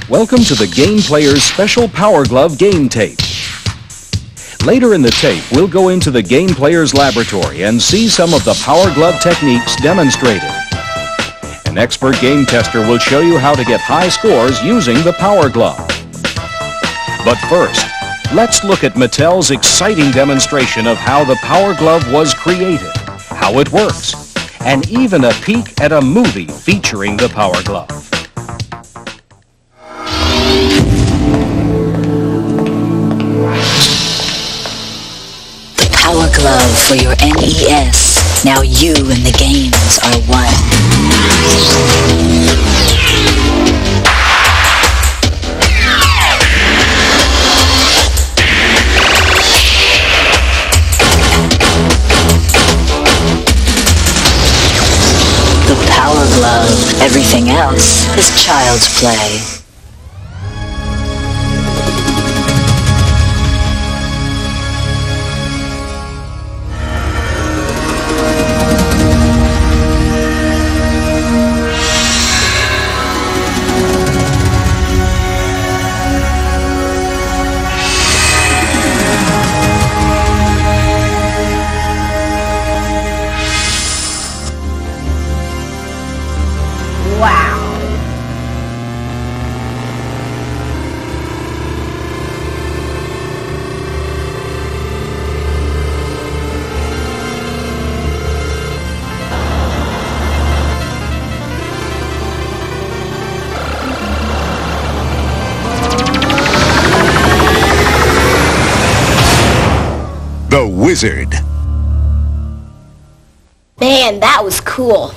Welcome to the Game Player's special Power Glove game tape. Later in the tape, we'll go into the Game Player's laboratory and see some of the Power Glove techniques demonstrated. An expert game tester will show you how to get high scores using the Power Glove. But first, let's look at Mattel's exciting demonstration of how the Power Glove was created, how it works, and even a peek at a movie featuring the Power Glove. Power Glove for your NES. Now you and the games are one. The Power Glove. Everything else is child's play. Wow. The Wizard. Man, that was cool.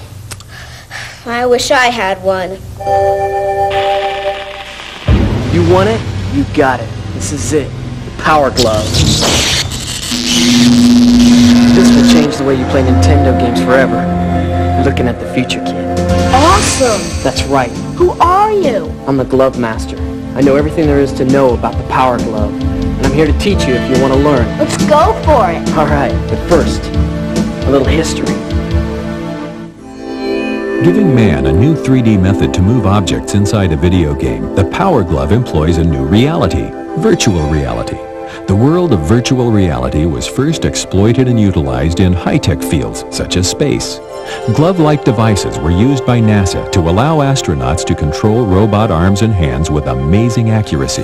I wish I had one. You want it? You got it. This is it. The Power Glove. This will change the way you play Nintendo games forever. You're looking at the future, kid. Awesome! That's right. Who are you? I'm the Glove Master. I know everything there is to know about the Power Glove. And I'm here to teach you if you want to learn. Let's go for it. All right, but first, a little history. Giving man a new 3D method to move objects inside a video game, the Power Glove employs a new reality, virtual reality. The world of virtual reality was first exploited and utilized in high-tech fields, such as space. Glove-like devices were used by NASA to allow astronauts to control robot arms and hands with amazing accuracy.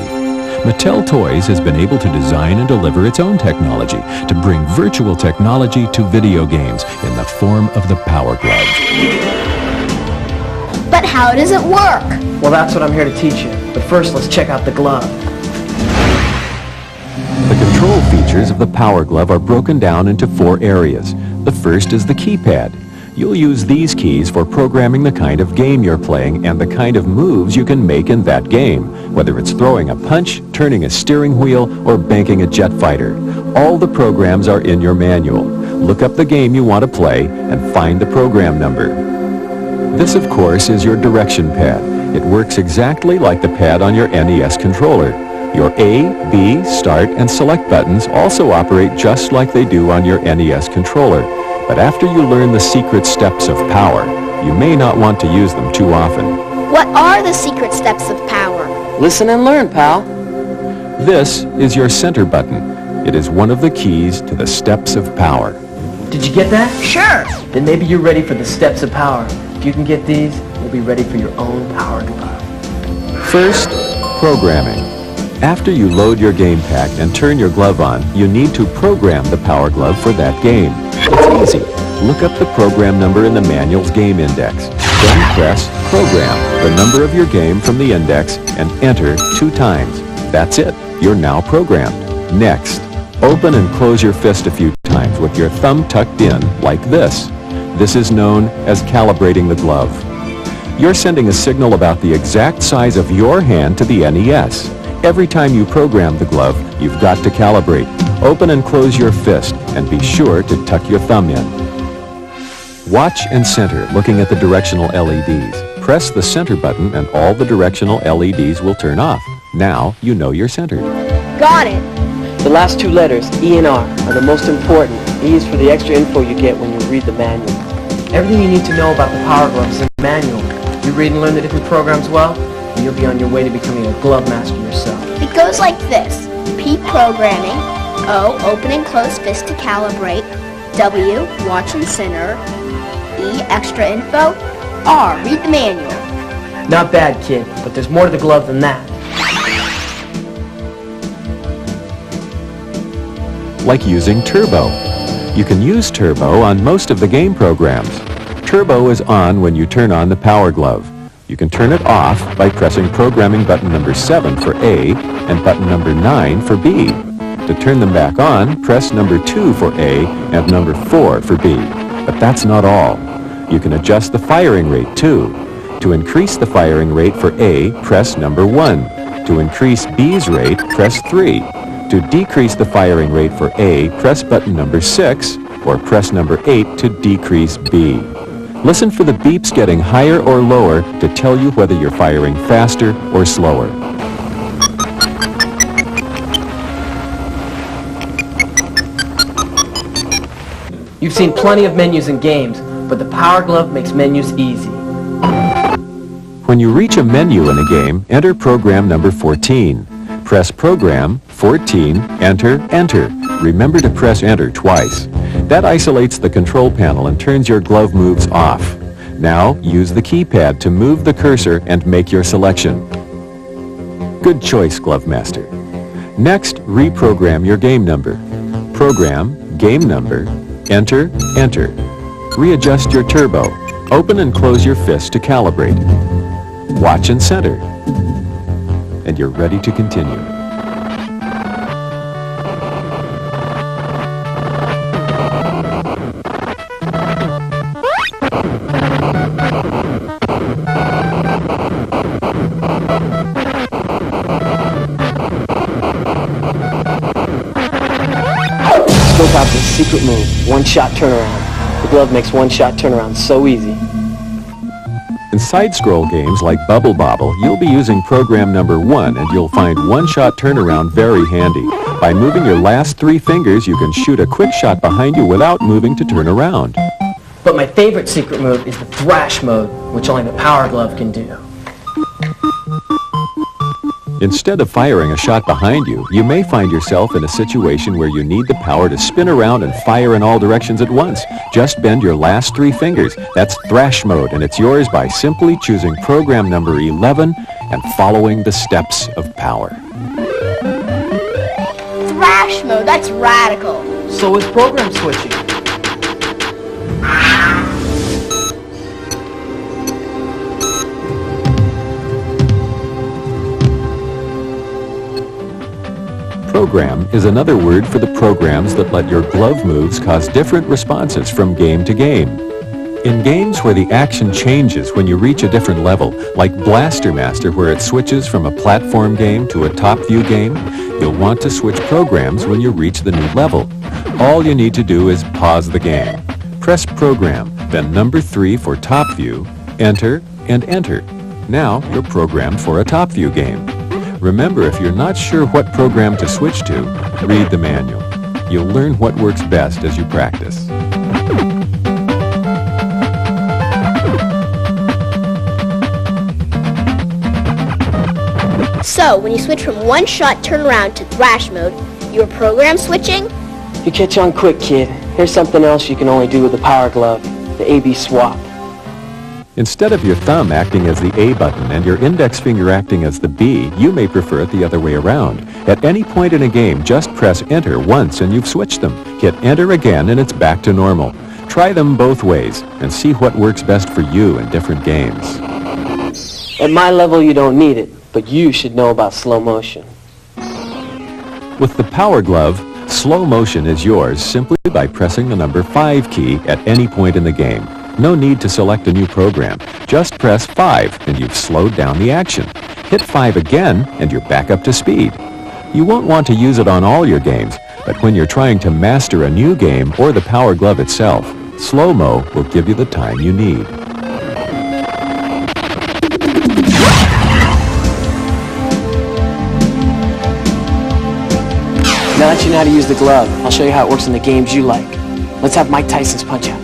Mattel Toys has been able to design and deliver its own technology to bring virtual technology to video games in the form of the Power Glove. But how does it work? Well, that's what I'm here to teach you. But first, let's check out the glove. The control features of the Power Glove are broken down into 4 areas. The first is the keypad. You'll use these keys for programming the kind of game you're playing and the kind of moves you can make in that game, whether it's throwing a punch, turning a steering wheel, or banking a jet fighter. All the programs are in your manual. Look up the game you want to play and find the program number. This, of course, is your direction pad. It works exactly like the pad on your NES controller. Your A, B, Start, and Select buttons also operate just like they do on your NES controller. But after you learn the secret steps of power, you may not want to use them too often. What are the secret steps of power? Listen and learn, pal. This is your center button. It is one of the keys to the steps of power. Did you get that? Sure. Then maybe you're ready for the steps of power. If you can get these, you'll be ready for your own Power Glove. First, programming. After you load your game pack and turn your glove on, you need to program the Power Glove for that game. It's easy. Look up the program number in the manual's game index. Then press Program, the number of your game from the index, and enter 2 times. That's it. You're now programmed. Next, open and close your fist a few times with your thumb tucked in, like this. This is known as calibrating the glove. You're sending a signal about the exact size of your hand to the NES. Every time you program the glove, you've got to calibrate. Open and close your fist, and be sure to tuck your thumb in. Watch and center, looking at the directional LEDs. Press the center button and all the directional LEDs will turn off. Now you know you're centered. Got it. The last 2 letters, E and R, are the most important. E is for the extra info you get when you read the manual. Everything you need to know about the Power Glove is in the manual. You read and learn the different programs well, you and you'll be on your way to becoming a glove master yourself. It goes like this. P, programming. O, open and close fist to calibrate. W, watch and center. E, extra info. R, read the manual. Not bad, kid, but there's more to the glove than that. Like using Turbo. You can use Turbo on most of the game programs. Turbo is on when you turn on the Power Glove. You can turn it off by pressing programming button number 7 for A and button number 9 for B. To turn them back on, press number 2 for A and number 4 for B. But that's not all. You can adjust the firing rate too. To increase the firing rate for A, press number 1. To increase B's rate, press 3. To decrease the firing rate for A, press button number 6 or press number 8 to decrease B. Listen for the beeps getting higher or lower to tell you whether you're firing faster or slower. You've seen plenty of menus in games, but the Power Glove makes menus easy. When you reach a menu in a game, enter program number 14. Press program, 14, enter, enter. Remember to press enter twice. That isolates the control panel and turns your glove moves off. Now, use the keypad to move the cursor and make your selection. Good choice, Glove Master. Next, reprogram your game number. Program, game number, enter, enter. Readjust your turbo. Open and close your fist to calibrate. Watch and center. And you're ready to continue. Scope out this secret move, one-shot turnaround. The glove makes one-shot turnaround so easy. In side-scroll games like Bubble Bobble, you'll be using program number 1 and you'll find one-shot turnaround very handy. By moving your last 3 fingers, you can shoot a quick shot behind you without moving to turn around. But my favorite secret move is the thrash mode, which only the Power Glove can do. Instead of firing a shot behind you, you may find yourself in a situation where you need the power to spin around and fire in all directions at once. Just bend your last 3 fingers. That's thrash mode, and it's yours by simply choosing program number 11 and following the steps of power. Thrash mode, that's radical. So is program switching. Program is another word for the programs that let your glove moves cause different responses from game to game. In games where the action changes when you reach a different level, like Blaster Master where it switches from a platform game to a top view game, you'll want to switch programs when you reach the new level. All you need to do is pause the game. Press program, then number 3 for top view, enter, and enter. Now you're programmed for a top view game. Remember, if you're not sure what program to switch to, read the manual. You'll learn what works best as you practice. So, when you switch from one-shot turnaround to thrash mode, you're program switching? You catch on quick, kid. Here's something else you can only do with the Power Glove, the A-B swap. Instead of your thumb acting as the A button and your index finger acting as the B, you may prefer it the other way around. At any point in a game, just press enter once and you've switched them. Hit enter again and it's back to normal. Try them both ways and see what works best for you in different games. At my level, you don't need it, but you should know about slow motion. With the Power Glove, slow motion is yours simply by pressing the number 5 key at any point in the game. No need to select a new program. Just press 5 and you've slowed down the action. Hit 5 again and you're back up to speed. You won't want to use it on all your games, but when you're trying to master a new game or the Power Glove itself, slow-mo will give you the time you need. Now that you know how to use the glove, I'll show you how it works in the games you like. Let's have Mike Tyson's Punch-Out!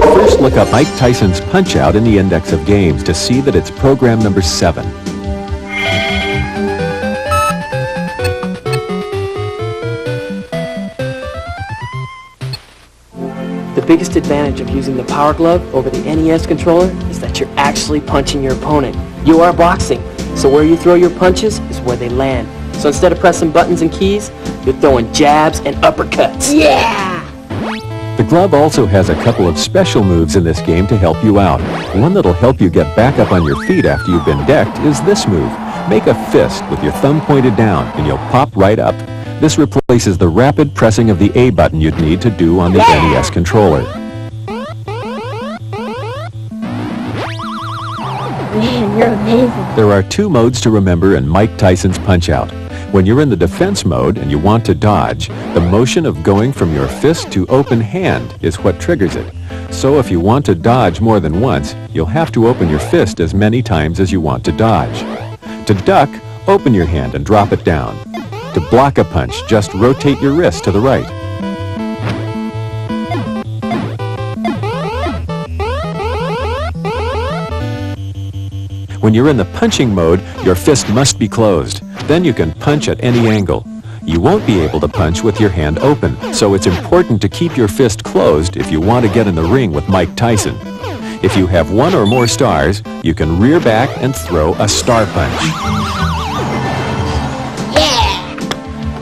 First Just look up Mike Tyson's Punch-Out in the index of games to see that it's program number 7. The biggest advantage of using the Power Glove over the NES controller is that you're actually punching your opponent. You are boxing, so where you throw your punches is where they land. So instead of pressing buttons and keys, you're throwing jabs and uppercuts. Yeah! The glove also has a couple of special moves in this game to help you out. One that'll help you get back up on your feet after you've been decked is this move. Make a fist with your thumb pointed down and you'll pop right up. This replaces the rapid pressing of the A button you'd need to do on the NES controller. Man, you're amazing. There are 2 modes to remember in Mike Tyson's Punch-Out. When you're in the defense mode and you want to dodge, the motion of going from your fist to open hand is what triggers it. So if you want to dodge more than once, you'll have to open your fist as many times as you want to dodge. To duck, open your hand and drop it down. To block a punch, just rotate your wrist to the right. When you're in the punching mode, your fist must be closed. Then you can punch at any angle. You won't be able to punch with your hand open, so it's important to keep your fist closed if you want to get in the ring with Mike Tyson. If you have 1 or more stars, you can rear back and throw a star punch.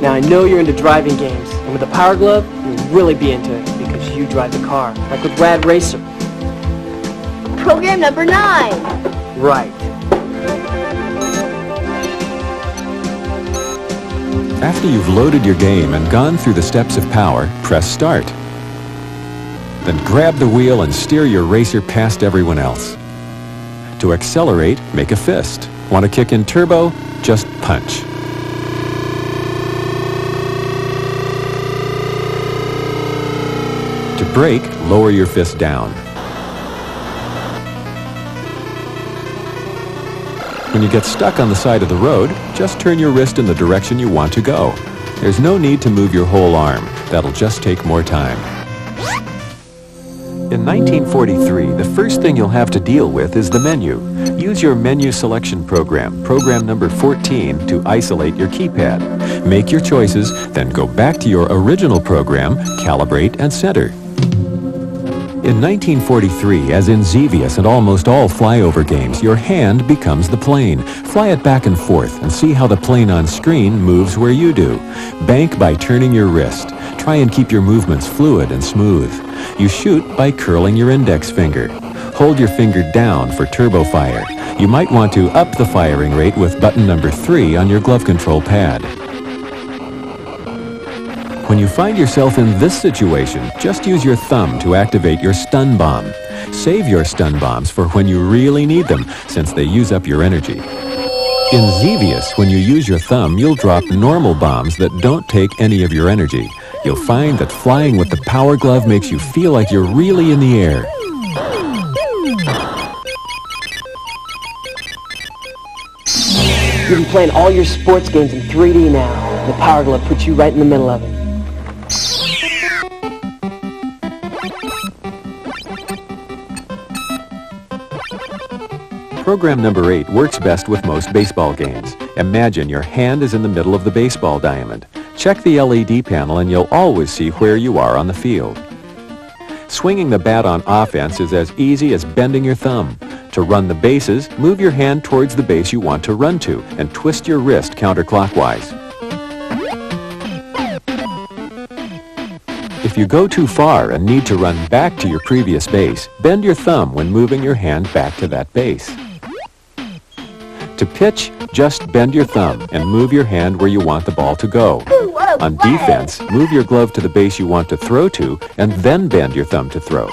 Now I know you're into driving games, and with the Power Glove, you'll really be into it because you drive the car, like with Rad Racer. Program number 9. Right. After you've loaded your game and gone through the steps of power, press start. Then grab the wheel and steer your racer past everyone else. To accelerate, make a fist. Want to kick in turbo? Just punch. To brake, lower your fist down. When you get stuck on the side of the road, just turn your wrist in the direction you want to go. There's no need to move your whole arm. That'll just take more time. In 1943, the first thing you'll have to deal with is the menu. Use your menu selection program, program number 14, to isolate your keypad. Make your choices, then go back to your original program, calibrate and center. In 1943, as in Xevious and almost all flyover games, your hand becomes the plane. Fly it back and forth and see how the plane on screen moves where you do. Bank by turning your wrist. Try and keep your movements fluid and smooth. You shoot by curling your index finger. Hold your finger down for turbo fire. You might want to up the firing rate with button number 3 on your glove control pad. When you find yourself in this situation, just use your thumb to activate your stun bomb. Save your stun bombs for when you really need them, since they use up your energy. In Xevious, when you use your thumb, you'll drop normal bombs that don't take any of your energy. You'll find that flying with the Power Glove makes you feel like you're really in the air. You'll be playing all your sports games in 3D now. The Power Glove puts you right in the middle of it. Program number 8 works best with most baseball games. Imagine your hand is in the middle of the baseball diamond. Check the LED panel and you'll always see where you are on the field. Swinging the bat on offense is as easy as bending your thumb. To run the bases, move your hand towards the base you want to run to and twist your wrist counterclockwise. If you go too far and need to run back to your previous base, bend your thumb when moving your hand back to that base. To pitch, just bend your thumb and move your hand where you want the ball to go. On defense, move your glove to the base you want to throw to and then bend your thumb to throw.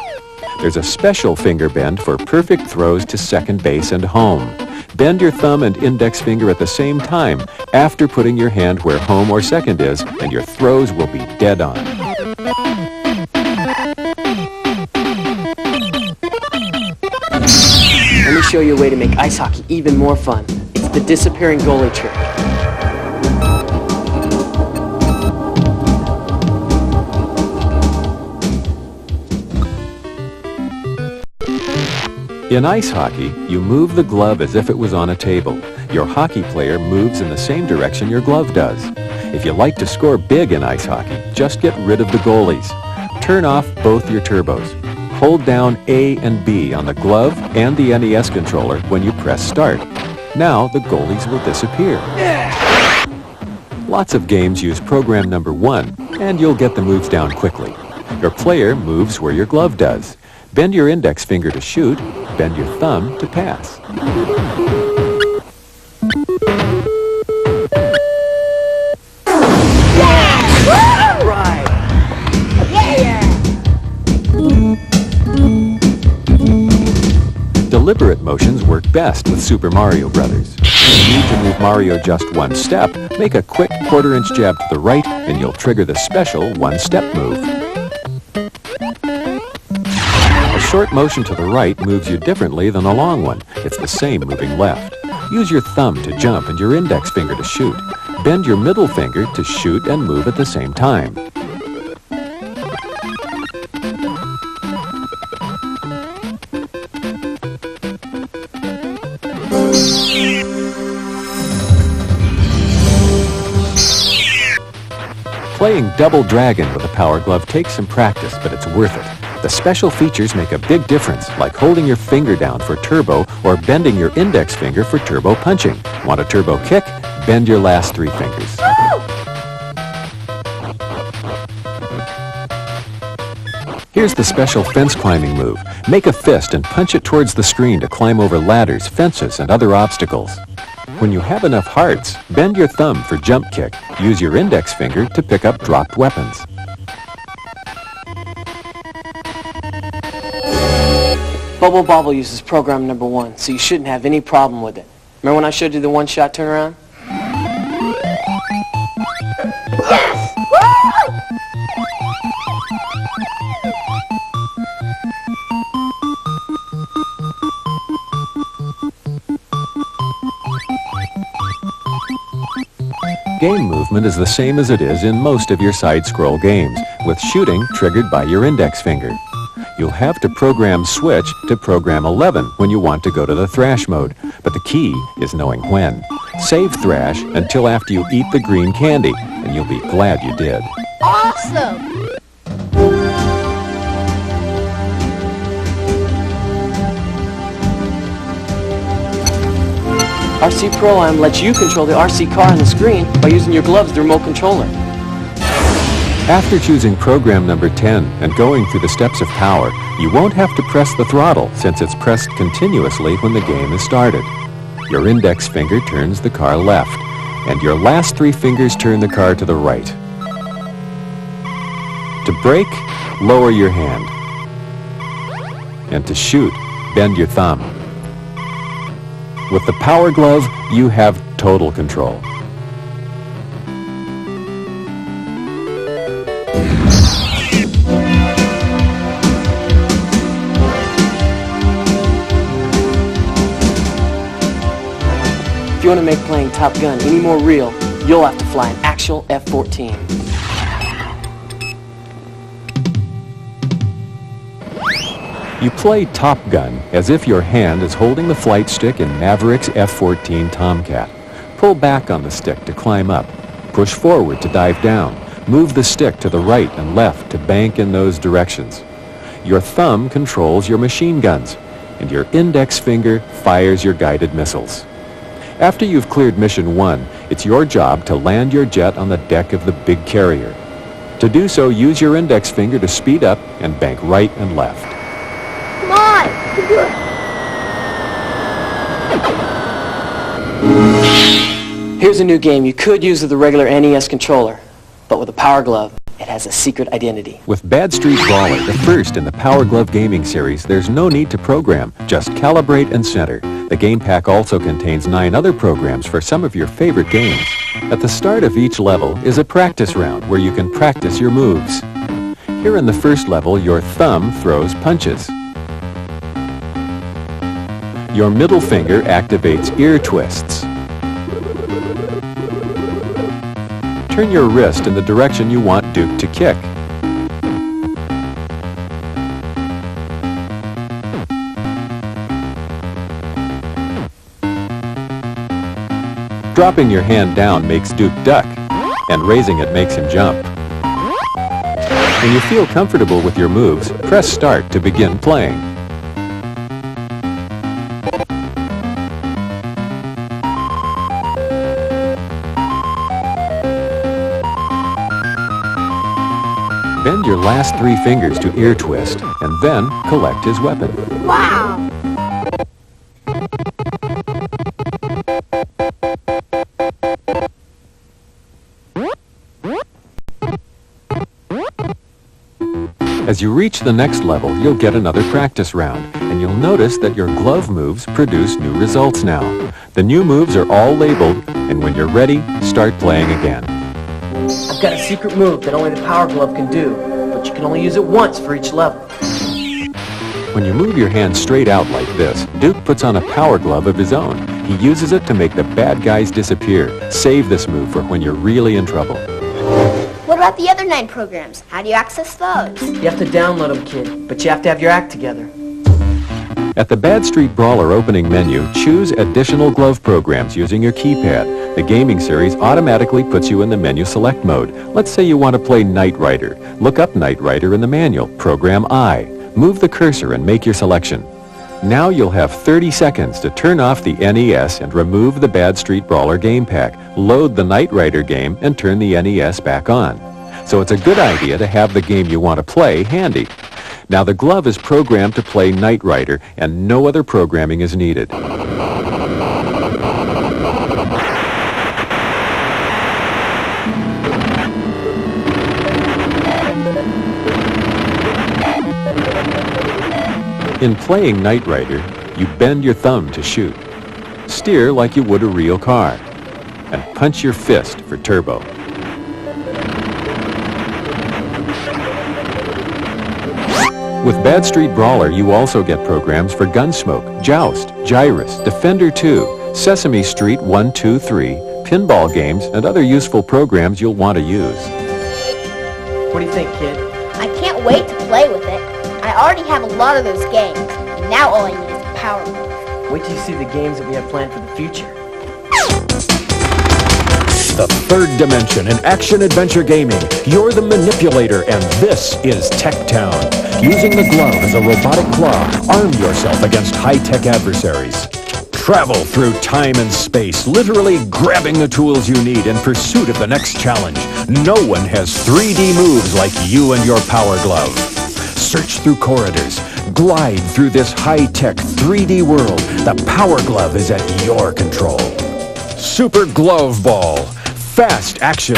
There's a special finger bend for perfect throws to second base and home. Bend your thumb and index finger at the same time after putting your hand where home or second is, and your throws will be dead on. Let me show you a way to make ice hockey even more fun. It's the disappearing goalie trick. In ice hockey, you move the glove as if it was on a table. Your hockey player moves in the same direction your glove does. If you like to score big in ice hockey, just get rid of the goalies. Turn off both your turbos. Hold down A and B on the glove and the NES controller when you press start. Now the goalies will disappear. Lots of games use program number 1, and you'll get the moves down quickly. Your player moves where your glove does. Bend your index finger to shoot, bend your thumb to pass. Deliberate motions work best with Super Mario Brothers. If you need to move Mario just one step, make a quick quarter-inch jab to the right, and you'll trigger the special one-step move. A short motion to the right moves you differently than a long one. It's the same moving left. Use your thumb to jump and your index finger to shoot. Bend your middle finger to shoot and move at the same time. Playing Double Dragon with a Power Glove takes some practice, but it's worth it. The special features make a big difference, like holding your finger down for turbo or bending your index finger for turbo punching. Want a turbo kick? Bend your last 3 fingers. Here's the special fence climbing move. Make a fist and punch it towards the screen to climb over ladders, fences, and other obstacles. When you have enough hearts, bend your thumb for jump kick. Use your index finger to pick up dropped weapons. Bubble Bobble uses program number 1, so you shouldn't have any problem with it. Remember when I showed you the one-shot turnaround? Yes! Game movement is the same as it is in most of your side-scroll games, with shooting triggered by your index finger. You'll have to program switch to program 11 when you want to go to the thrash mode, but the key is knowing when. Save thrash until after you eat the green candy, and you'll be glad you did. Awesome! RC Pro-Am lets you control the RC car on the screen by using your gloves, the remote controller. After choosing program number 10 and going through the steps of power, you won't have to press the throttle since it's pressed continuously when the game is started. Your index finger turns the car left, and your last 3 fingers turn the car to the right. To brake, lower your hand. And to shoot, bend your thumb. With the Power Glove, you have total control. If you want to make playing Top Gun any more real, you'll have to fly an actual F-14. You play Top Gun as if your hand is holding the flight stick in Maverick's F-14 Tomcat. Pull back on the stick to climb up. Push forward to dive down. Move the stick to the right and left to bank in those directions. Your thumb controls your machine guns, and your index finger fires your guided missiles. After you've cleared Mission 1, it's your job to land your jet on the deck of the big carrier. To do so, use your index finger to speed up and bank right and left. Come on! Here's a new game you could use with the regular NES controller, but with a Power Glove, it has a secret identity. With Bad Street Brawler, the first in the Power Glove gaming series, there's no need to program, just calibrate and center. The game pack also contains 9 other programs for some of your favorite games. At the start of each level is a practice round where you can practice your moves. Here in the first level, your thumb throws punches. Your middle finger activates ear twists. Turn your wrist in the direction you want Duke to kick. Dropping your hand down makes Duke duck, and raising it makes him jump. When you feel comfortable with your moves, press Start to begin playing. Bend your last 3 fingers to ear twist, and then collect his weapon. Wow! As you reach the next level, you'll get another practice round, and you'll notice that your glove moves produce new results now. The new moves are all labeled, and when you're ready, start playing again. I've got a secret move that only the Power Glove can do, but you can only use it once for each level. When you move your hand straight out like this, Duke puts on a Power Glove of his own. He uses it to make the bad guys disappear. Save this move for when you're really in trouble. What about the other 9 programs? How do you access those? You have to download them, kid, but you have to have your act together. At the Bad Street Brawler opening menu, choose Additional Glove Programs using your keypad. The gaming series automatically puts you in the menu select mode. Let's say you want to play Knight Rider. Look up Knight Rider in the manual. Program I. Move the cursor and make your selection. Now you'll have 30 seconds to turn off the NES and remove the Bad Street Brawler game pack. Load the Knight Rider game and turn the NES back on. So it's a good idea to have the game you want to play handy. Now the glove is programmed to play Knight Rider, and no other programming is needed. In playing Knight Rider, you bend your thumb to shoot. Steer like you would a real car. And punch your fist for turbo. With Bad Street Brawler, you also get programs for Gunsmoke, Joust, Gyrus, Defender 2, Sesame Street 1, 2, 3, pinball games, and other useful programs you'll want to use. What do you think, kid? I can't wait to play with it. I already have a lot of those games, and now all I need is a Power Glove. Wait till you see the games that we have planned for the future. The third dimension in action-adventure gaming. You're the manipulator, and this is Tech Town. Using the glove as a robotic claw, arm yourself against high-tech adversaries. Travel through time and space, literally grabbing the tools you need in pursuit of the next challenge. No one has 3D moves like you and your Power Glove. Search through corridors, glide through this high-tech 3D world. The Power Glove is at your control. Super Glove Ball. Fast action,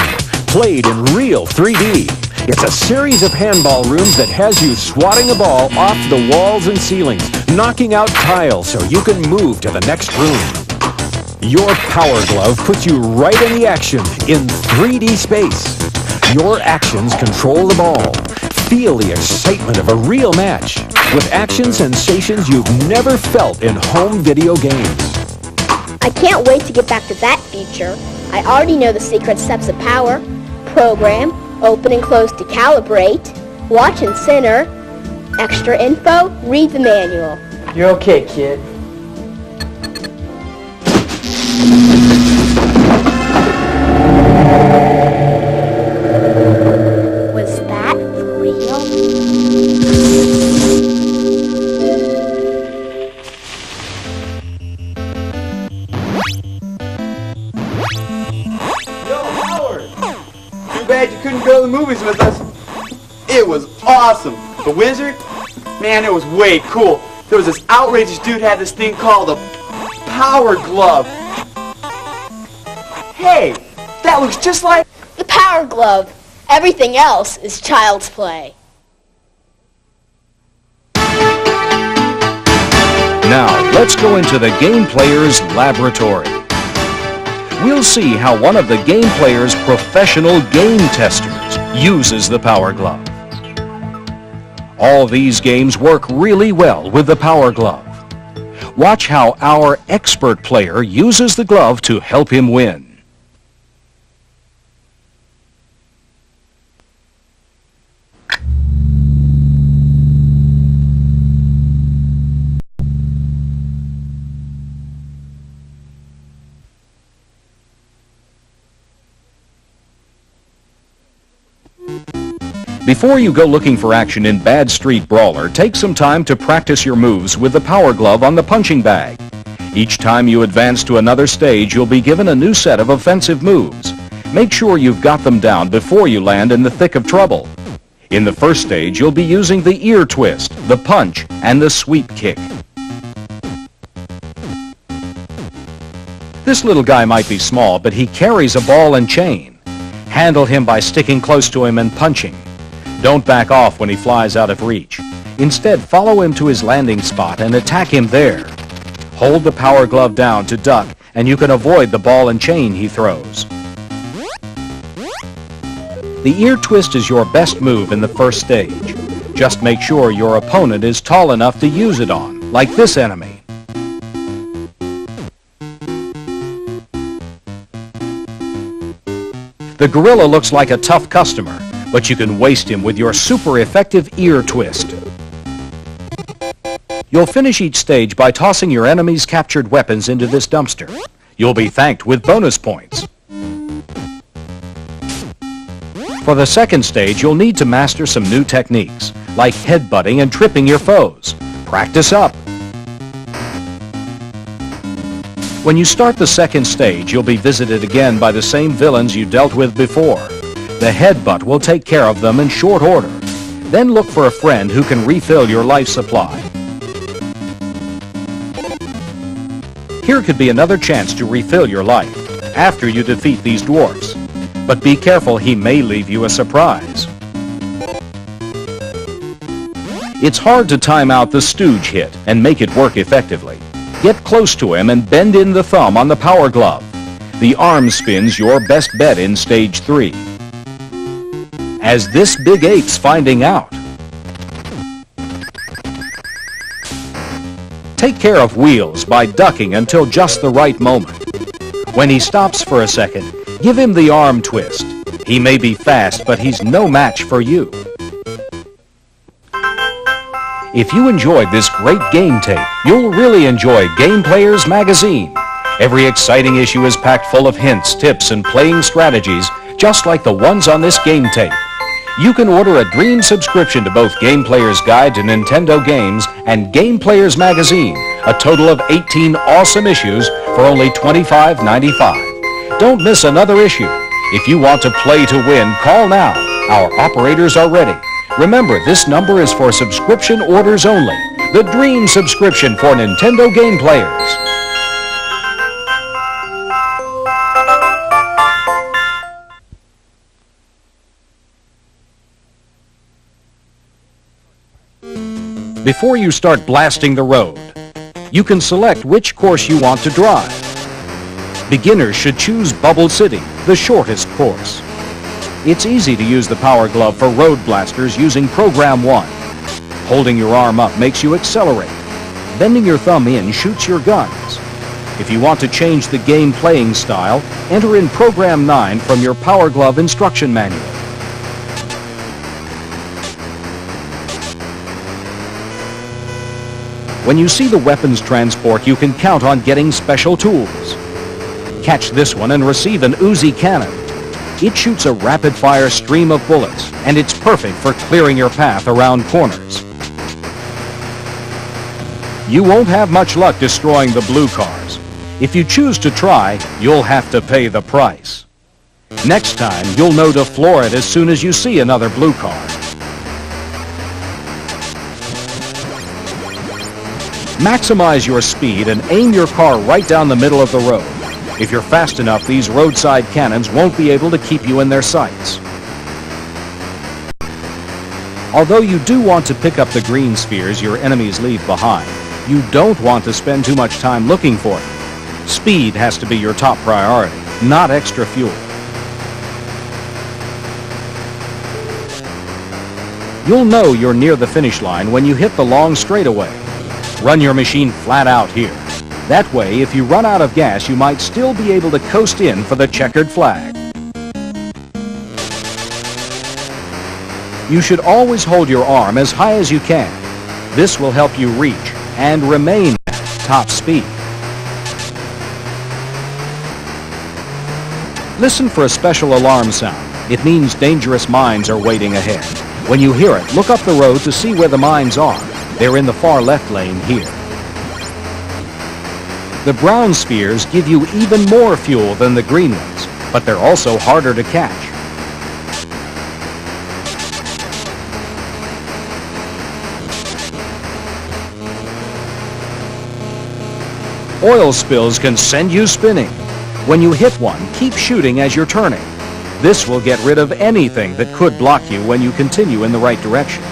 played in real 3D. It's a series of handball rooms that has you swatting a ball off the walls and ceilings, knocking out tiles so you can move to the next room. Your Power Glove puts you right in the action in 3D space. Your actions control the ball. Feel the excitement of a real match with action sensations you've never felt in home video games. I can't wait to get back to that feature. I already know the secret steps of power. Program, open and close to calibrate, watch and center, extra info, read the manual. You're okay, kid. Was that for real? Too bad you couldn't go to the movies with us. It was awesome. The Wizard? Man, it was way cool. There was this outrageous dude had this thing called a Power Glove. Hey, that looks just like... The Power Glove. Everything else is child's play. Now, let's go into the game player's laboratory. We'll see how one of the game player's professional game testers uses the Power Glove. All these games work really well with the Power Glove. Watch how our expert player uses the glove to help him win. Before you go looking for action in Bad Street Brawler, take some time to practice your moves with the Power Glove on the punching bag. Each time you advance to another stage, you'll be given a new set of offensive moves. Make sure you've got them down before you land in the thick of trouble. In the first stage, you'll be using the ear twist, the punch, and the sweep kick. This little guy might be small, but he carries a ball and chain. Handle him by sticking close to him and punching. Don't back off when he flies out of reach. Instead, follow him to his landing spot and attack him there. Hold the Power Glove down to duck, and you can avoid the ball and chain he throws. The ear twist is your best move in the first stage. Just make sure your opponent is tall enough to use it on, like this enemy. The gorilla looks like a tough customer, but you can waste him with your super effective ear twist. You'll finish each stage by tossing your enemy's captured weapons into this dumpster. You'll be thanked with bonus points. For the second stage, you'll need to master some new techniques, like headbutting and tripping your foes. Practice up. When you start the second stage, you'll be visited again by the same villains you dealt with before. The headbutt will take care of them in short order. Then look for a friend who can refill your life supply. Here could be another chance to refill your life after you defeat these dwarfs. But be careful, he may leave you a surprise. It's hard to time out the stooge hit and make it work effectively. Get close to him and bend in the thumb on the Power Glove. The arm spin's your best bet in stage 3. As this big ape's finding out. Take care of Wheels by ducking until just the right moment. When he stops for a second, give him the arm twist. He may be fast, but he's no match for you. If you enjoyed this great game tape, you'll really enjoy Game Players Magazine. Every exciting issue is packed full of hints, tips, and playing strategies, just like the ones on this game tape. You can order a dream subscription to both Game Player's Guide to Nintendo Games and Game Players Magazine, a total of 18 awesome issues for only $25.95. Don't miss another issue. If you want to play to win, call now. Our operators are ready. Remember, this number is for subscription orders only. The dream subscription for Nintendo Game Players. Before you start blasting the road, you can select which course you want to drive. Beginners should choose Bubble City, the shortest course. It's easy to use the Power Glove for road blasters using Program 1. Holding your arm up makes you accelerate. Bending your thumb in shoots your guns. If you want to change the game playing style, enter in Program 9 from your Power Glove instruction manual. When you see the weapons transport, you can count on getting special tools. Catch this one and receive an Uzi cannon. It shoots a rapid-fire stream of bullets, and it's perfect for clearing your path around corners. You won't have much luck destroying the blue cars. If you choose to try, you'll have to pay the price. Next time, you'll know to floor it as soon as you see another blue car. Maximize your speed and aim your car right down the middle of the road. If you're fast enough, these roadside cannons won't be able to keep you in their sights. Although you do want to pick up the green spheres your enemies leave behind, you don't want to spend too much time looking for them. Speed has to be your top priority, not extra fuel. You'll know you're near the finish line when you hit the long straightaway. Run your machine flat out here. That way, if you run out of gas, you might still be able to coast in for the checkered flag. You should always hold your arm as high as you can. This will help you reach and remain at top speed. Listen for a special alarm sound. It means dangerous mines are waiting ahead. When you hear it, look up the road to see where the mines are. They're in the far left lane here. The brown spheres give you even more fuel than the green ones, but they're also harder to catch. Oil spills can send you spinning. When you hit one, keep shooting as you're turning. This will get rid of anything that could block you when you continue in the right direction.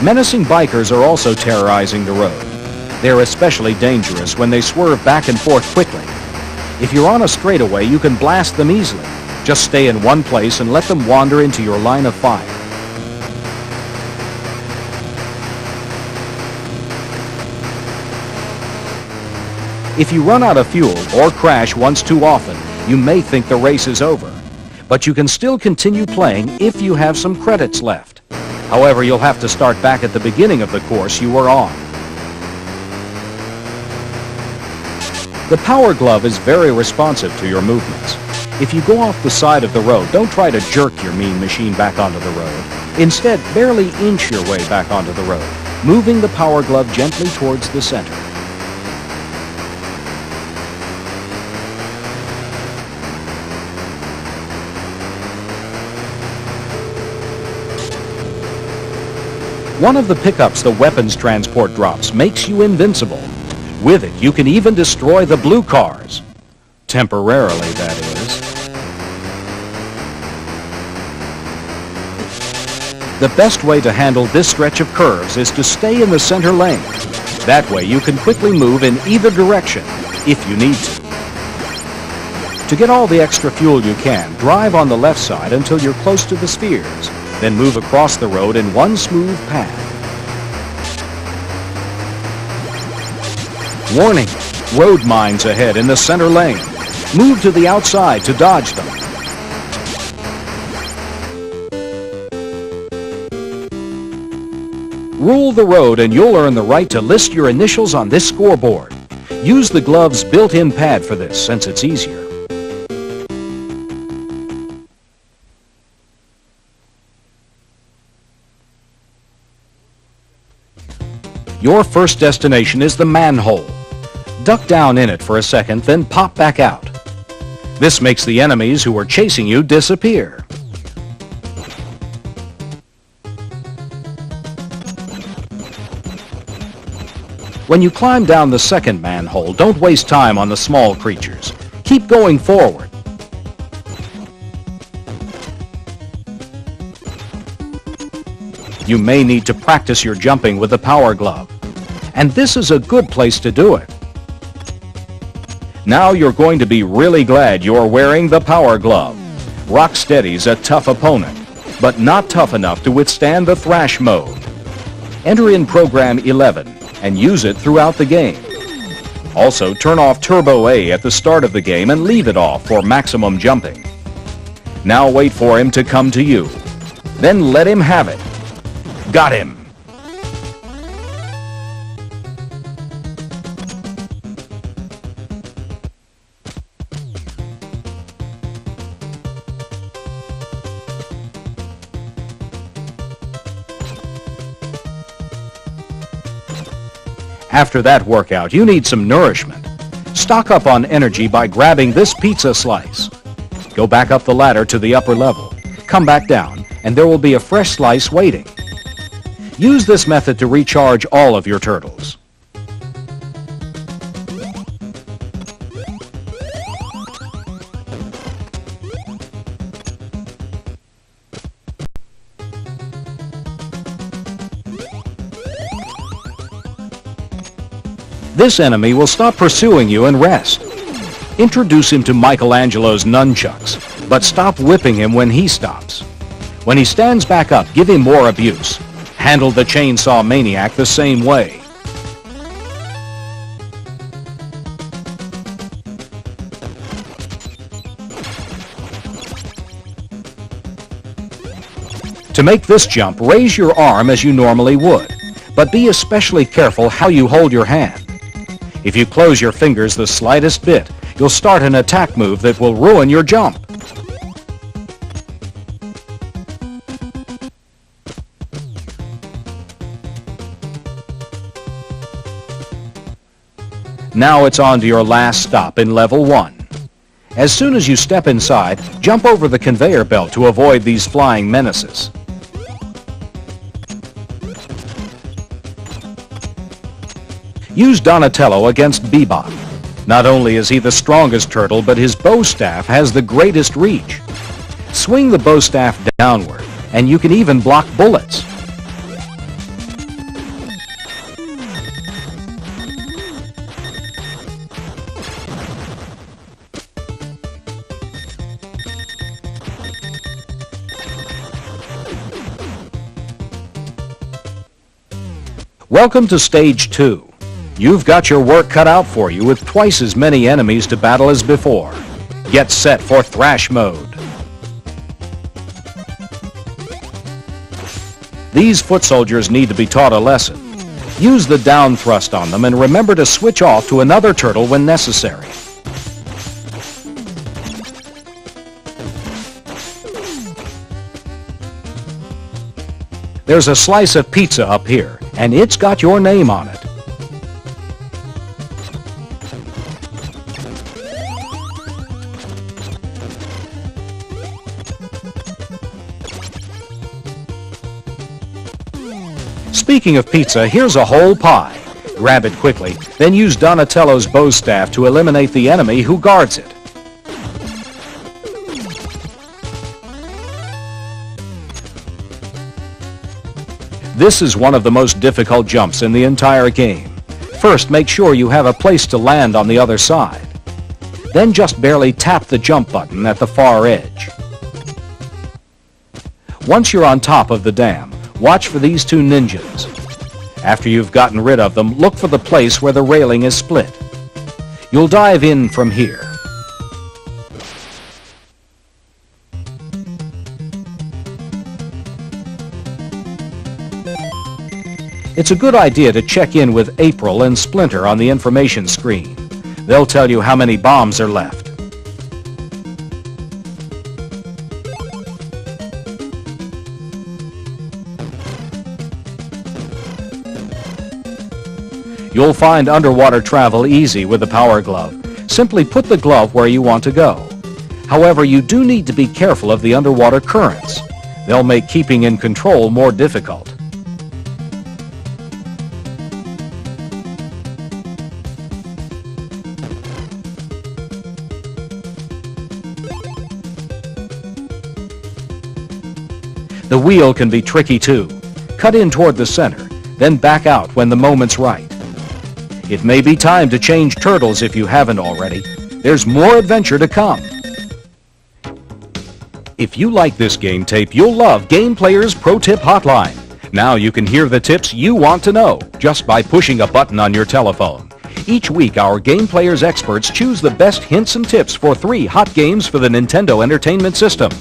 Menacing bikers are also terrorizing the road. They're especially dangerous when they swerve back and forth quickly. If you're on a straightaway, you can blast them easily. Just stay in one place and let them wander into your line of fire. If you run out of fuel or crash once too often, you may think the race is over. But you can still continue playing if you have some credits left. However, you'll have to start back at the beginning of the course you were on. The Power Glove is very responsive to your movements. If you go off the side of the road, don't try to jerk your mean machine back onto the road. Instead, barely inch your way back onto the road, moving the Power Glove gently towards the center. One of the pickups the weapons transport drops makes you invincible. With it, you can even destroy the blue cars. Temporarily, that is. The best way to handle this stretch of curves is to stay in the center lane. That way, you can quickly move in either direction if you need to. To get all the extra fuel you can, drive on the left side until you're close to the spheres. Then move across the road in one smooth path. Warning! Road mines ahead in the center lane. Move to the outside to dodge them. Rule the road and you'll earn the right to list your initials on this scoreboard. Use the glove's built-in pad for this since it's easier. Your first destination is the manhole. Duck down in it for a second, then pop back out. This makes the enemies who are chasing you disappear. When you climb down the second manhole, don't waste time on the small creatures. Keep going forward. You may need to practice your jumping with the Power Glove, and this is a good place to do it. Now you're going to be really glad you're wearing the Power Glove. Rocksteady's a tough opponent, but not tough enough to withstand the thrash mode. Enter in Program 11 and use it throughout the game. Also, turn off Turbo A at the start of the game and leave it off for maximum jumping. Now wait for him to come to you. Then let him have it. Got him! After that workout, you need some nourishment. Stock up on energy by grabbing this pizza slice. Go back up the ladder to the upper level. Come back down, and there will be a fresh slice waiting. Use this method to recharge all of your turtles. This enemy will stop pursuing you and rest. Introduce him to Michelangelo's nunchucks, but stop whipping him when he stops. When he stands back up, give him more abuse. Handle the chainsaw maniac the same way. To make this jump, raise your arm as you normally would, but be especially careful how you hold your hand. If you close your fingers the slightest bit, you'll start an attack move that will ruin your jump. Now it's on to your last stop in level 1. As soon as you step inside, jump over the conveyor belt to avoid these flying menaces. Use Donatello against Bebop. Not only is he the strongest turtle, but his bow staff has the greatest reach. Swing the bow staff downward, and you can even block bullets. Welcome to Stage 2. You've got your work cut out for you with twice as many enemies to battle as before. Get set for Thrash Mode. These foot soldiers need to be taught a lesson. Use the down thrust on them and remember to switch off to another turtle when necessary. There's a slice of pizza up here, and it's got your name on it. Speaking of pizza, here's a whole pie. Grab it quickly, then use Donatello's bow staff to eliminate the enemy who guards it. This is one of the most difficult jumps in the entire game. First, make sure you have a place to land on the other side. Then just barely tap the jump button at the far edge. Once you're on top of the dam, watch for these two ninjas. After you've gotten rid of them, look for the place where the railing is split. You'll dive in from here. It's a good idea to check in with April and Splinter on the information screen. They'll tell you how many bombs are left. You'll find underwater travel easy with the Power Glove. Simply put the glove where you want to go. However, you do need to be careful of the underwater currents. They'll make keeping in control more difficult. The wheel can be tricky too. Cut in toward the center, then back out when the moment's right. It may be time to change turtles if you haven't already. There's more adventure to come. If you like this game tape, you'll love Game Player's Pro Tip Hotline. Now you can hear the tips you want to know just by pushing a button on your telephone. Each week, our Game Player's experts choose the best hints and tips for 3 hot games for the Nintendo Entertainment System.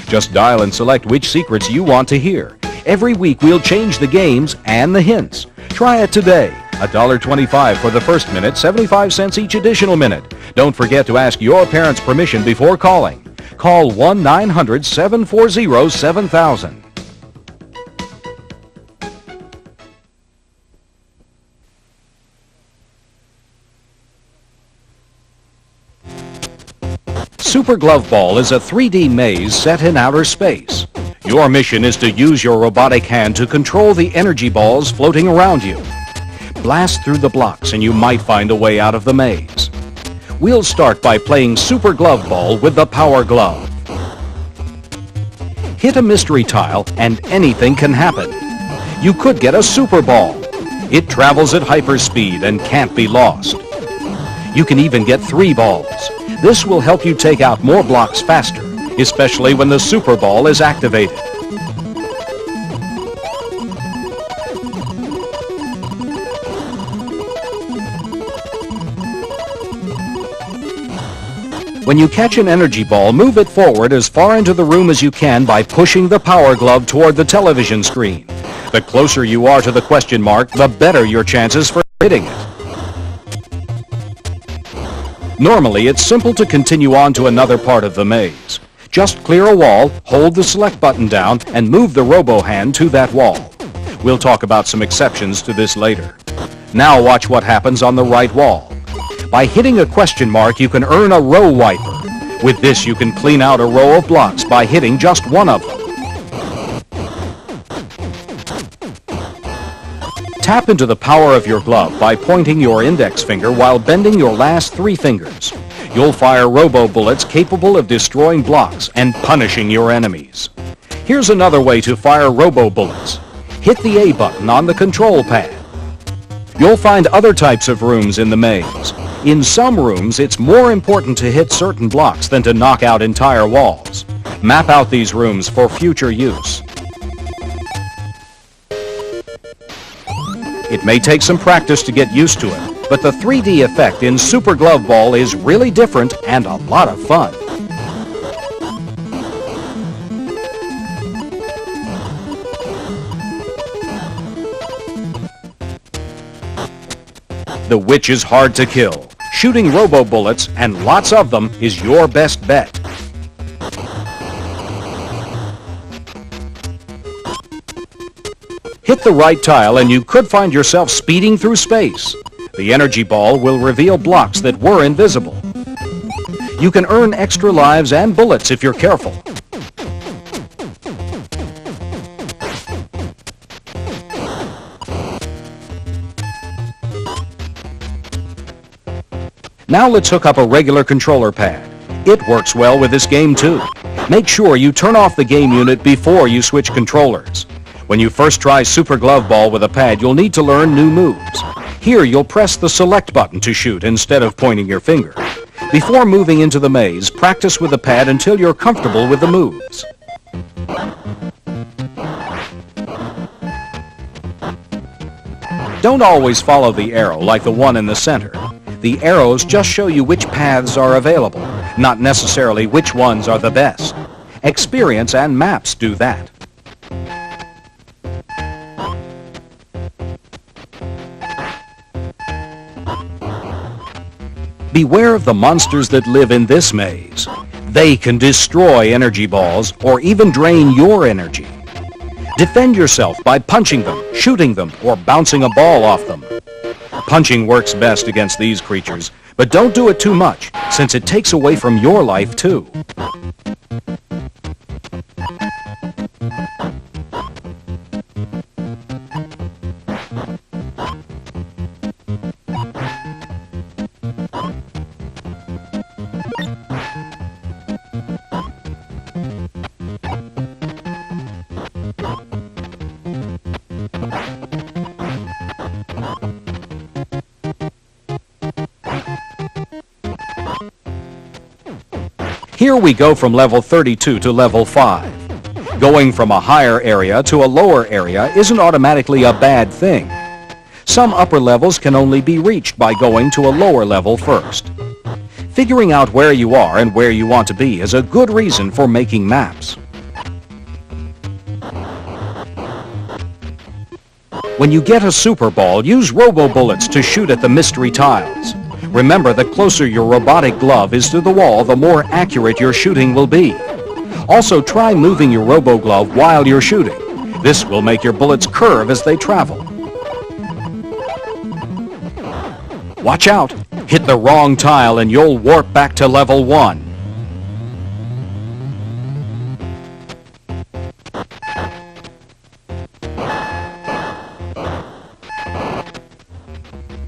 Just dial and select which secrets you want to hear. Every week, we'll change the games and the hints. Try it today. $1.25 for the first minute, 75 cents each additional minute. Don't forget to ask your parents' permission before calling. Call 1-900-740-7000. Super Glove Ball is a 3D maze set in outer space. Your mission is to use your robotic hand to control the energy balls floating around you. Blast through the blocks and you might find a way out of the maze. We'll start by playing Super Glove Ball with the Power Glove. Hit a mystery tile and anything can happen. You could get a Super Ball. It travels at hyperspeed and can't be lost. You can even get 3 balls. This will help you take out more blocks faster, especially when the Super Ball is activated. When you catch an energy ball, move it forward as far into the room as you can by pushing the Power Glove toward the television screen. The closer you are to the question mark, the better your chances for hitting it. Normally, it's simple to continue on to another part of the maze. Just clear a wall, hold the select button down, and move the robo-hand to that wall. We'll talk about some exceptions to this later. Now watch what happens on the right wall. By hitting a question mark, you can earn a row wiper. With this, you can clean out a row of blocks by hitting just one of them. Tap into the power of your glove by pointing your index finger while bending your last 3 fingers. You'll fire robo-bullets capable of destroying blocks and punishing your enemies. Here's another way to fire robo-bullets. Hit the A button on the control pad. You'll find other types of rooms in the maze. In some rooms, it's more important to hit certain blocks than to knock out entire walls. Map out these rooms for future use. It may take some practice to get used to it, but the 3D effect in Super Glove Ball is really different and a lot of fun. The witch is hard to kill. Shooting robo-bullets, and lots of them, is your best bet. Hit the right tile and you could find yourself speeding through space. The energy ball will reveal blocks that were invisible. You can earn extra lives and bullets if you're careful. Now let's hook up a regular controller pad. It works well with this game too. Make sure you turn off the game unit before you switch controllers. When you first try Super Glove Ball with a pad, you'll need to learn new moves. Here you'll press the select button to shoot instead of pointing your finger. Before moving into the maze, practice with the pad until you're comfortable with the moves. Don't always follow the arrow like the one in the center. The arrows just show you which paths are available, not necessarily which ones are the best. Experience and maps do that. Beware of the monsters that live in this maze. They can destroy energy balls or even drain your energy. Defend yourself by punching them, shooting them, or bouncing a ball off them. Punching works best against these creatures, but don't do it too much, since it takes away from your life too. Here we go from level 32 to level 5. Going from a higher area to a lower area isn't automatically a bad thing. Some upper levels can only be reached by going to a lower level first. Figuring out where you are and where you want to be is a good reason for making maps. When you get a super ball, use robo-bullets to shoot at the mystery tiles. Remember, the closer your robotic glove is to the wall, the more accurate your shooting will be. Also, try moving your robo-glove while you're shooting. This will make your bullets curve as they travel. Watch out! Hit the wrong tile and you'll warp back to level 1.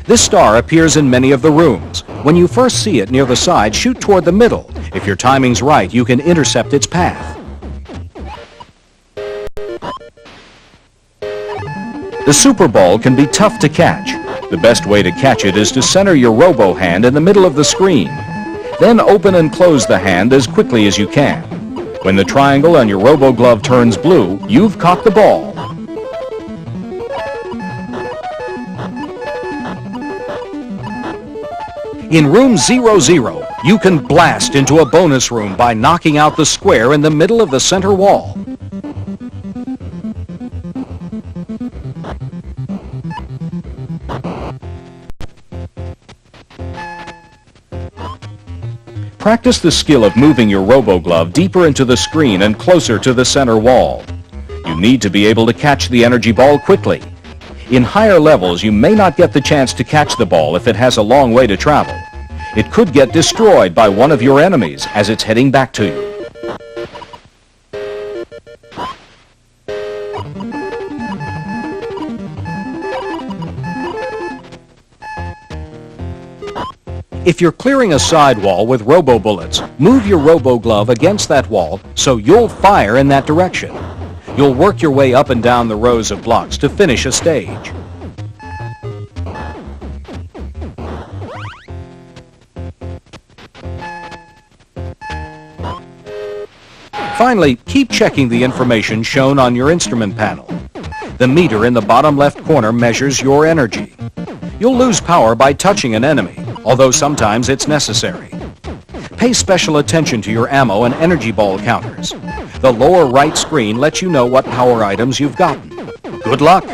This star appears in many of the rooms. When you first see it near the side, shoot toward the middle. If your timing's right, you can intercept its path. The Super Ball can be tough to catch. The best way to catch it is to center your robo hand in the middle of the screen. Then open and close the hand as quickly as you can. When the triangle on your robo glove turns blue, you've caught the ball. In room 00, you can blast into a bonus room by knocking out the square in the middle of the center wall. Practice the skill of moving your robo-glove deeper into the screen and closer to the center wall. You need to be able to catch the energy ball quickly. In higher levels, you may not get the chance to catch the ball if it has a long way to travel. It could get destroyed by one of your enemies as it's heading back to you. If you're clearing a sidewall with robo-bullets, move your robo-glove against that wall so you'll fire in that direction. You'll work your way up and down the rows of blocks to finish a stage. Finally, keep checking the information shown on your instrument panel. The meter in the bottom left corner measures your energy. You'll lose power by touching an enemy, although sometimes it's necessary. Pay special attention to your ammo and energy ball counters. The lower right screen lets you know what power items you've gotten. Good luck!